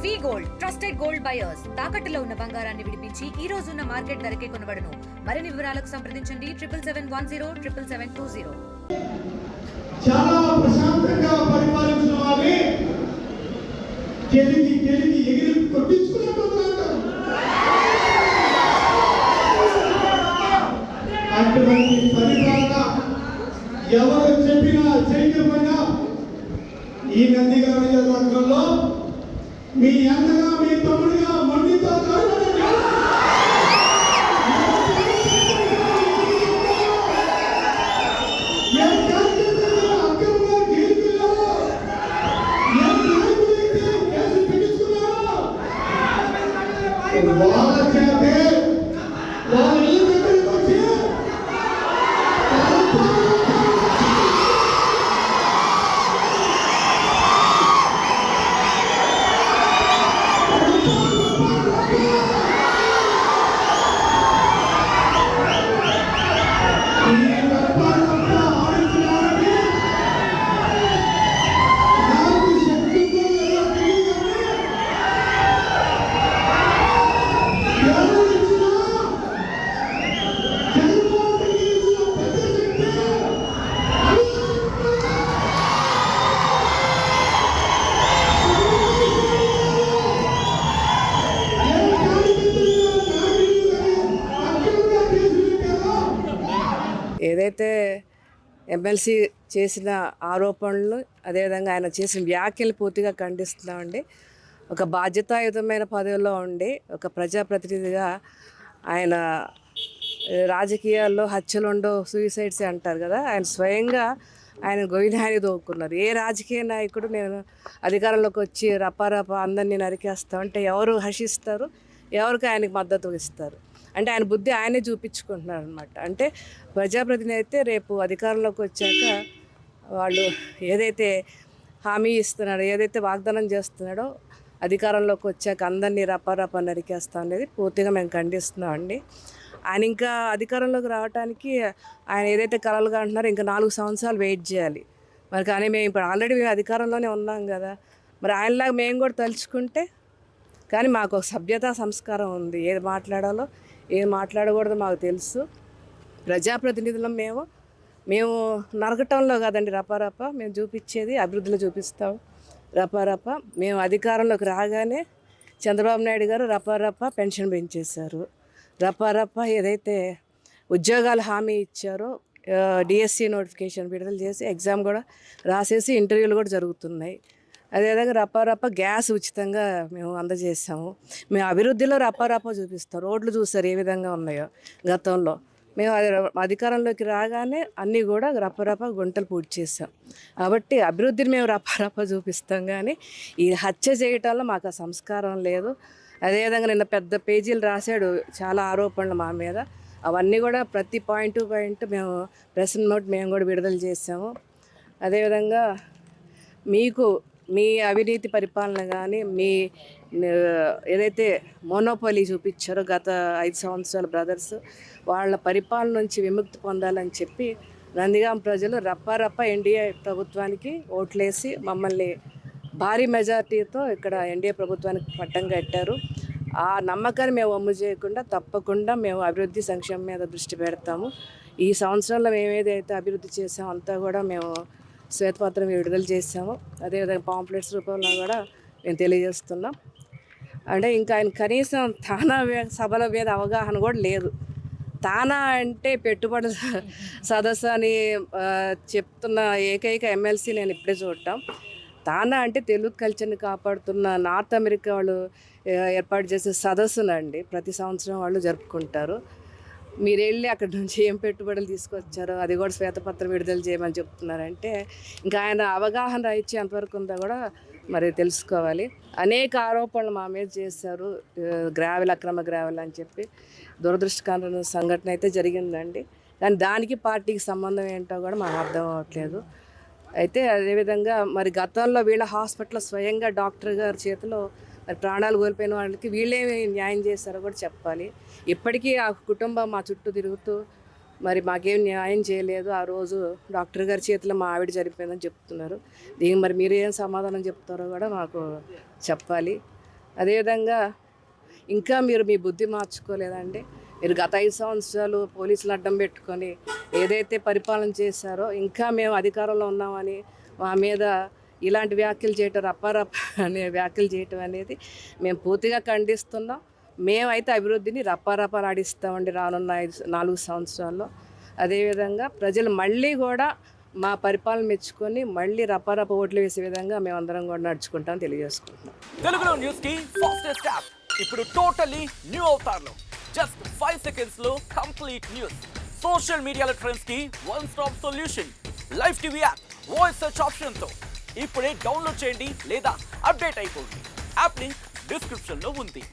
వి gold trusted gold buyers తాకట్టులో ఉన్న బంగారాన్ని విడిపించి ఈ రోజు ఉన్న మార్కెట్ ధరకే కొనబడును. మరిన్ని వివరాలకు సంప్రదించండి 7771077720. చాలా ప్రశాంతంగా పరిపాలించిన వారిని గెలిగి ఎగిరి కొట్టించుకున్నట్టు అటువంటి పరిపాలన ఎవరు చెప్పినా చేయకపోయినా ఈ నందిగామ నియోజకవర్గంలో మీ అన్నగా మీ తమ్ముడిగా మండితో వాళ్ళ చేతే వాళ్ళ ఇల్లు దగ్గరికి వచ్చి ఏదైతే ఎమ్మెల్సీ చేసిన ఆరోపణలు అదేవిధంగా ఆయన చేసిన వ్యాఖ్యలు పూర్తిగా ఖండిస్తున్నామండి. ఒక బాధ్యతాయుతమైన పదవిలో ఉండి ఒక ప్రజాప్రతినిధిగా ఆయన రాజకీయాల్లో హత్యలుండో సూసైడ్స్ అంటారు కదా, ఆయన స్వయంగా ఆయన గొయ్యినాయని దోక్కున్నారు. ఏ రాజకీయ నాయకుడు నేను అధికారంలోకి వచ్చి రపారప అందరినీ నరికేస్తామంటే ఎవరు హర్షిస్తారు, ఎవరికి ఆయనకి మద్దతు ఇస్తారు? అంటే ఆయన బుద్ధి ఆయనే చూపించుకుంటున్నారు అనమాట. అంటే ప్రజాప్రతినిధి అయితే రేపు అధికారంలోకి వచ్చాక వాళ్ళు ఏదైతే హామీ ఇస్తున్నాడో, ఏదైతే వాగ్దానం చేస్తున్నాడో అధికారంలోకి వచ్చాక అందరినీ రపారప నరికేస్తాం అనేది పూర్తిగా మేము ఖండిస్తున్నాం అండి. ఆయన ఇంకా అధికారంలోకి రావడానికి ఆయన ఏదైతే కలలుగా అంటున్నారో ఇంకా 4 సంవత్సరాలు వెయిట్ చేయాలి. మరి కానీ మేము ఇప్పుడు ఆల్రెడీ మేము అధికారంలోనే ఉన్నాం కదా, మరి ఆయనలాగా మేము కూడా తలుచుకుంటే కానీ మాకు ఒక సభ్యతా సంస్కారం ఉంది. ఏది మాట్లాడాలో ఏది మాట్లాడకూడదో మాకు తెలుసు. ప్రజాప్రతినిధులం మేము నరకటంలో కాదండి రపారప మేము చూపించేది అభివృద్ధిలో చూపిస్తాం. రపారప మేము అధికారంలోకి రాగానే చంద్రబాబు నాయుడు గారు రపారప పెన్షన్ పెంచేశారు. రపారప ఏదైతే ఉద్యోగాలు హామీ ఇచ్చారో డిఎస్సి నోటిఫికేషన్ విడుదల చేసి ఎగ్జామ్ కూడా రాసేసి ఇంటర్వ్యూలు కూడా జరుగుతున్నాయి. అదేవిధంగా రపారప గ్యాస్ ఉచితంగా మేము అందజేసాము. మేము అభివృద్ధిలో రపారప చూపిస్తాం. రోడ్లు చూస్తారు ఏ విధంగా ఉన్నాయో గతంలో. మేము అధికారంలోకి రాగానే అన్నీ కూడా రపారప గుంటలు పూర్తి చేసాం. కాబట్టి అభివృద్ధిని మేము రపారప చూపిస్తాం, కానీ ఈ హత్య చేయటంలో మాకు ఆ సంస్కారం లేదు. అదేవిధంగా నిన్న పెద్ద పేజీలు రాశాడు చాలా ఆరోపణలు మా మీద. అవన్నీ కూడా ప్రతి పాయింట్ మేము ప్రెస్ నోట్ మేము కూడా విడుదల చేసాము. అదేవిధంగా మీకు మీ అవినీతి పరిపాలన కానీ మీ ఏదైతే మోనోపాలీ చూపించారో గత 5 సంవత్సరాల బ్రదర్స్ వాళ్ళ పరిపాలన నుంచి విముక్తి పొందాలని చెప్పి నందిగామ ప్రజలు రపారప ఎన్డీఏ ప్రభుత్వానికి ఓట్లేసి మమ్మల్ని భారీ మెజార్టీతో ఇక్కడ ఎన్డీఏ ప్రభుత్వానికి పట్టం కట్టారు. ఆ నమ్మకాన్ని మేము వమ్ము చేయకుండా తప్పకుండా మేము అభివృద్ధి సంక్షేమం మీద దృష్టి పెడతాము. ఈ సంవత్సరంలో మేము ఏదైతే అభివృద్ధి చేసామో అంతా కూడా మేము శ్వేతపత్రం విడుదల చేసాము. అదేవిధంగా పాంప్లెట్స్ రూపంలో కూడా మేము తెలియజేస్తున్నాం. అంటే ఇంకా ఆయన కనీసం తానా సభల మీద అవగాహన కూడా లేదు. తానా అంటే పెట్టుబడి సదస్సు అని చెప్తున్న ఏకైక ఎమ్మెల్సీ నేను ఇప్పుడే చూడటం. తానా అంటే తెలుగు కల్చర్ని కాపాడుతున్న నార్త్ అమెరికా వాళ్ళు ఏర్పాటు చేసే సదస్సునండి ప్రతి సంవత్సరం వాళ్ళు జరుపుకుంటారు. మీరు వెళ్ళి అక్కడి నుంచి ఏం పెట్టుబడులు తీసుకొచ్చారో అది కూడా శ్వేతపత్రం విడుదల చేయమని చెప్తున్నారంటే ఇంకా ఆయన అవగాహన ఇచ్చి ఎంతవరకు ఉందో కూడా మరి తెలుసుకోవాలి. అనేక ఆరోపణలు మా మీద చేశారు, గ్రావెల్ అక్రమ గ్రావెల్ అని చెప్పి. దురదృష్టకరమైన సంఘటన అయితే జరిగిందండి, కానీ దానికి పార్టీకి సంబంధం ఏంటో కూడా మాకు అర్థం అవ్వట్లేదు. అయితే అదేవిధంగా మరి గతంలో వీళ్ళ హాస్పిటల్లో స్వయంగా డాక్టర్ గారి చేతిలో మరి ప్రాణాలు కోల్పోయిన వాళ్ళకి వీళ్ళేమి న్యాయం చేస్తారో కూడా చెప్పాలి. ఇప్పటికీ ఆ కుటుంబం మా చుట్టూ తిరుగుతూ మరి మాకేం న్యాయం చేయలేదు, ఆ రోజు డాక్టర్ గారి చేతిలో మా ఆవిడ చనిపోయిందని చెప్తున్నారు. దీనికి మరి మీరు ఏం సమాధానం చెప్తారో కూడా మాకు చెప్పాలి. అదేవిధంగా ఇంకా మీరు మీ బుద్ధి మార్చుకోలేదండి. మీరు గత 5 సంవత్సరాలు పోలీసులు అడ్డం పెట్టుకొని ఏదైతే పరిపాలన చేశారో, ఇంకా మేము అధికారంలో ఉన్నామని మా మీద ఇలాంటి వ్యాఖ్యలు చేయటం, రప్పారప్ప అనే వ్యాఖ్యలు చేయటం అనేది మేము పూర్తిగా ఖండిస్తున్నాం. మేమైతే అభివృద్ధిని రప్పారప్పలాడిస్తామండి రానున్న 4 సంవత్సరాల్లో. అదేవిధంగా ప్రజలు మళ్ళీ కూడా మా పరిపాలన మెచ్చుకొని మళ్ళీ రప్పారప్ప ఓట్లు వేసే విధంగా మేమందరం కూడా నడుచుకుంటాం తెలియజేసుకుంటున్నాం. తెలుగులో న్యూస్ కి ఫాస్టెస్ట్ యాప్ ఇప్పుడు టోటలీ న్యూ అవతార్లో. జస్ట్ 5 seconds లో కంప్లీట్ న్యూస్, సోషల్ మీడియాలో ట్రెండ్స్ కి one stop solution, live TV app, voice search option తో ఇప్పుడే డౌన్లోడ్ చేయండి లేదా అప్డేట్ అయిపోండి. యాప్ లింక్ డిస్క్రిప్షన్ లో ఉంది.